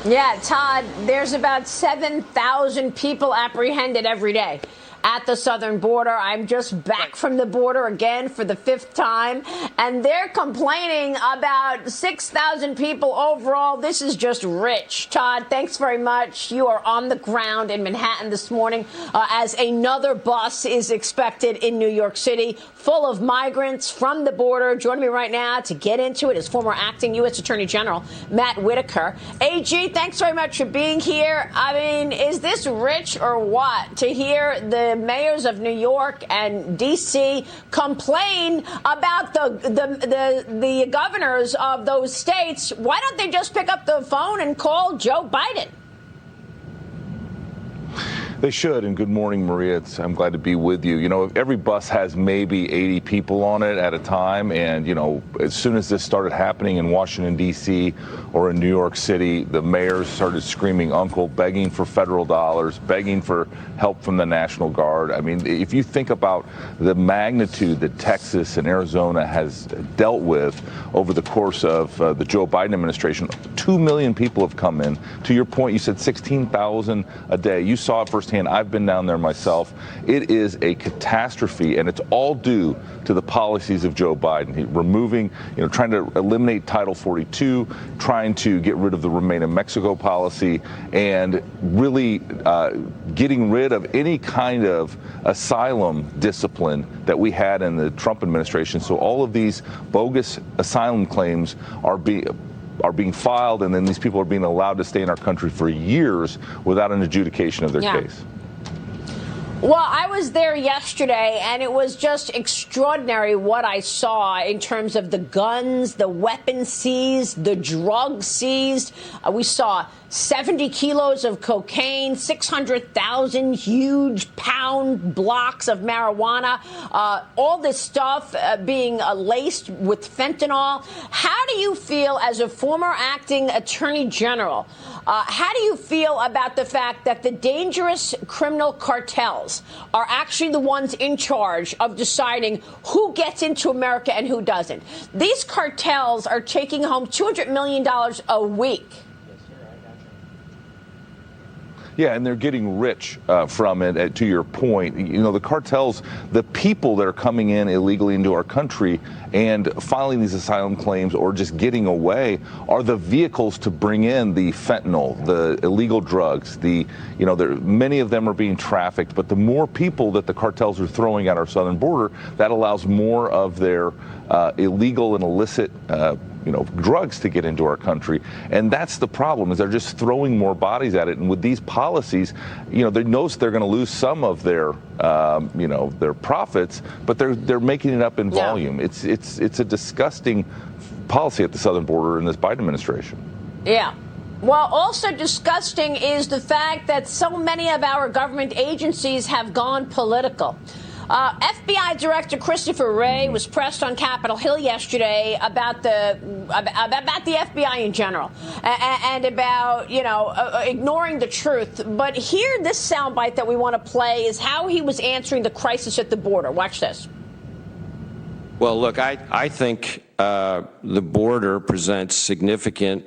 Yeah, Todd, there's about 7,000 people apprehended every day at the southern border. I'm just back from the border again for the fifth time, and they're complaining about 6,000 people overall. This is just rich. Todd, thanks very much. You are on the ground in Manhattan this morning as another bus is expected in New York City full of migrants from the border. Joining me right now to get into it is former acting U.S. Attorney General Matt Whitaker. AG, thanks very much for being here. I mean, is this rich or what to hear the mayors of New York and D.C. complain about the governors of those states? Why don't they just pick up the phone and call Joe Biden? They should, and good morning, Maria. I'm glad to be with you. You know, every bus has maybe 80 people on it at a time, and, you know, as soon as this started happening in Washington, D.C. or in New York City, the mayors started screaming uncle, begging for federal dollars, begging for help from the National Guard. I mean, if you think about the magnitude that Texas and Arizona has dealt with over the course of the Joe Biden administration, 2 million people have come in. To your point, you said 16,000 a day. You saw it firsthand. I've been down there myself. It is a catastrophe, and it's all due to the policies of Joe Biden. Removing, trying to eliminate Title 42, trying to get rid of the Remain in Mexico policy, and really getting rid of any kind of asylum discipline that we had in the Trump administration. So all of these bogus asylum claims are being filed, and then these people are being allowed to stay in our country for years without an adjudication of their case. Well, I was there yesterday, and it was just extraordinary what I saw in terms of the guns, the weapons seized, the drugs seized. We saw 70 kilos of cocaine, 600,000 huge pound blocks of marijuana, all this stuff being laced with fentanyl. How do you feel as a former acting attorney general? How do you feel about the fact that the dangerous criminal cartels are actually the ones in charge of deciding who gets into America and who doesn't? These cartels are taking home $200 million a week. Yeah, and they're getting rich from it, to your point. The cartels, the people that are coming in illegally into our country and filing these asylum claims or just getting away are the vehicles to bring in the fentanyl, the illegal drugs. Many of them are being trafficked, but the more people that the cartels are throwing at our southern border, that allows more of their illegal and illicit drugs to get into our country. And that's the problem, is they're just throwing more bodies at it. And with these policies, they know they're going to lose some of their profits, but they're making it up in volume. It's a disgusting policy at the southern border in this Biden administration. Yeah. Well, also disgusting is the fact that so many of our government agencies have gone political. FBI Director Christopher Wray was pressed on Capitol Hill yesterday about the FBI in general and about, ignoring the truth. But here, this soundbite that we want to play is how he was answering the crisis at the border. Watch this. Well, look, I think the border presents significant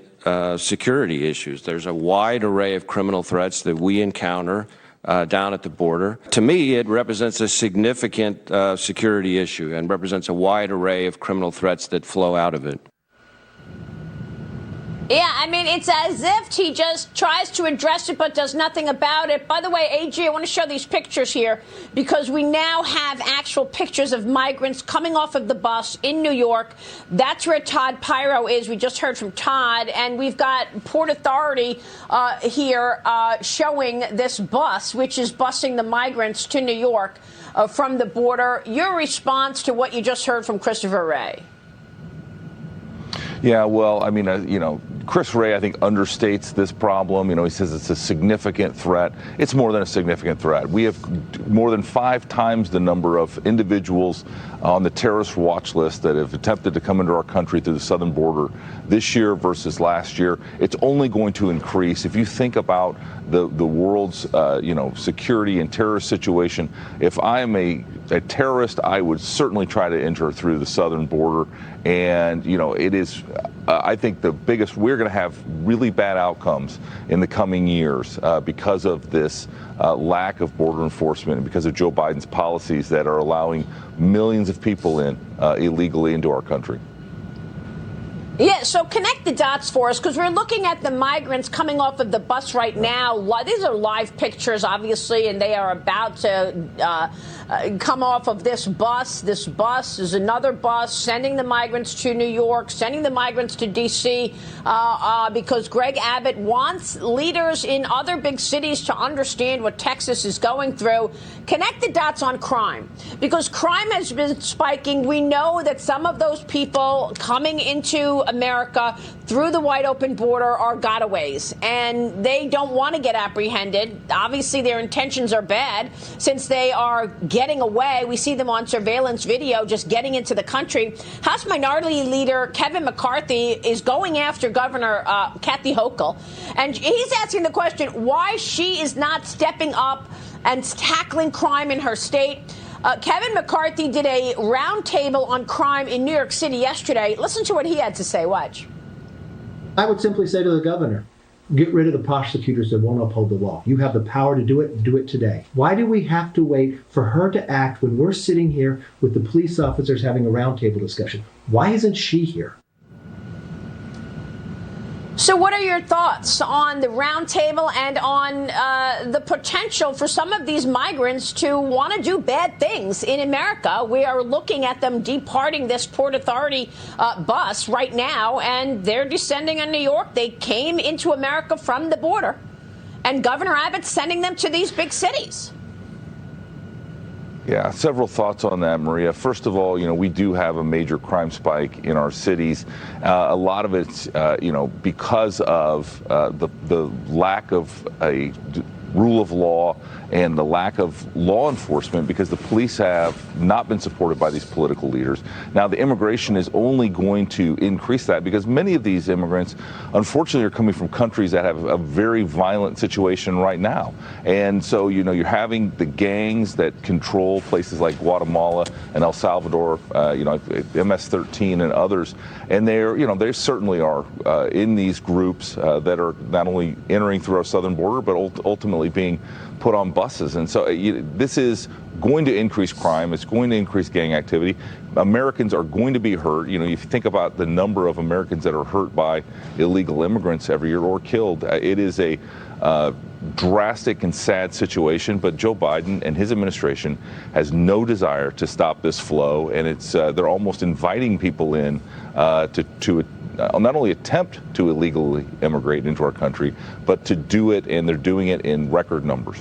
security issues. There's a wide array of criminal threats that we encounter down at the border. To me, it represents a significant security issue and represents a wide array of criminal threats that flow out of it. Yeah, I mean, it's as if he just tries to address it but does nothing about it. By the way, AG, I want to show these pictures here because we now have actual pictures of migrants coming off of the bus in New York. That's where Todd Pyro is. We just heard from Todd. And we've got Port Authority here showing this bus, which is busing the migrants to New York from the border. Your response to what you just heard from Christopher Wray? Yeah, well, I mean, Chris Wray, I think, understates this problem. He says it's a significant threat. It's more than a significant threat. We have more than 5 times the number of individuals on the terrorist watch list that have attempted to come into our country through the southern border this year versus last year. It's only going to increase. If you think about the world's, security and terrorist situation, if I am a a terrorist, I would certainly try to enter through the southern border. And, it is, I think we're going to have really bad outcomes in the coming years because of this lack of border enforcement and because of Joe Biden's policies that are allowing millions of people in illegally into our country. Yeah, so connect the dots for us, because we're looking at the migrants coming off of the bus right now. These are live pictures, obviously, and they are about to come off of this bus. This bus is another bus sending the migrants to New York, sending the migrants to D.C., because Greg Abbott wants leaders in other big cities to understand what Texas is going through. Connect the dots on crime, because crime has been spiking. We know that some of those people coming into America through the wide open border are gotaways, and they don't want to get apprehended. Obviously, their intentions are bad since they are getting away. We see them on surveillance video just getting into the country. House Minority Leader Kevin McCarthy is going after Governor Kathy Hochul, and he's asking the question why she is not stepping up and tackling crime in her state. Kevin McCarthy did a roundtable on crime in New York City yesterday. Listen to what he had to say. Watch. I would simply say to the governor, get rid of the prosecutors that won't uphold the law. You have the power to do it. Do it today. Why do we have to wait for her to act when we're sitting here with the police officers having a roundtable discussion? Why isn't she here? So what are your thoughts on the roundtable and on the potential for some of these migrants to want to do bad things in America? We are looking at them departing this Port Authority bus right now, and they're descending on New York. They came into America from the border, and Governor Abbott's sending them to these big cities. Yeah, several thoughts on that, Maria. First of all, we do have a major crime spike in our cities. A lot of it's, because of the lack of a rule of law and the lack of law enforcement, because the police have not been supported by these political leaders. Now, the immigration is only going to increase that, because many of these immigrants, unfortunately, are coming from countries that have a very violent situation right now. And so, you're having the gangs that control places like Guatemala and El Salvador, MS-13 and others. And they certainly are in these groups that are not only entering through our southern border, but ultimately being put on buses. And so this is going to increase crime. It's going to increase gang activity. Americans are going to be hurt. If you think about the number of Americans that are hurt by illegal immigrants every year or killed, it is a drastic and sad situation. But Joe Biden and his administration has no desire to stop this flow, and they're almost inviting people in to not only attempt to illegally immigrate into our country, but to do it, and they're doing it in record numbers.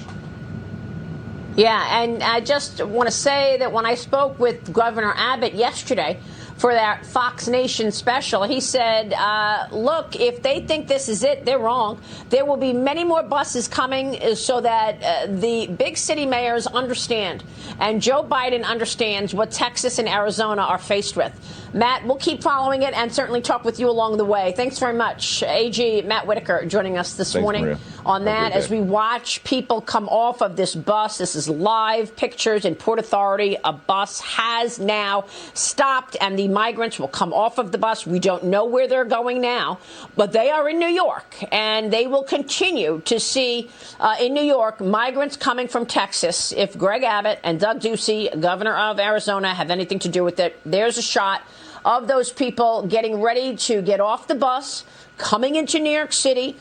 Yeah, and I just want to say that when I spoke with Governor Abbott yesterday for that Fox Nation special, he said, look, if they think this is it, they're wrong. There will be many more buses coming so that the big city mayors understand, and Joe Biden understands what Texas and Arizona are faced with. Matt, we'll keep following it and certainly talk with you along the way. Thanks very much. AG Matt Whitaker joining us this morning Maria. On that as we watch people come off of this bus. This is live pictures in Port Authority. A bus has now stopped, and the migrants will come off of the bus. We don't know where they're going now, but they are in New York, and they will continue to see in New York migrants coming from Texas. If Greg Abbott and Doug Ducey, governor of Arizona, have anything to do with it, there's a shot of those people getting ready to get off the bus, coming into New York City.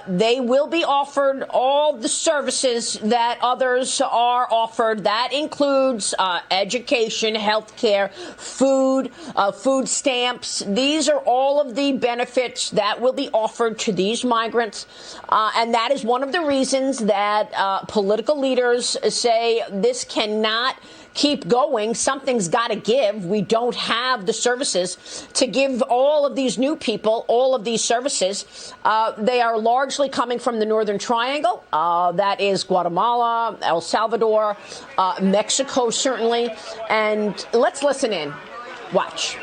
They will be offered all the services that others are offered. That includes education, health care, food, food stamps. These are all of the benefits that will be offered to these migrants. And that is one of the reasons that political leaders say this cannot keep going. Something's got to give. We don't have the services to give all of these new people all of these services. They are largely coming from the Northern Triangle. That is Guatemala, El Salvador, Mexico, certainly. And let's listen in. Watch.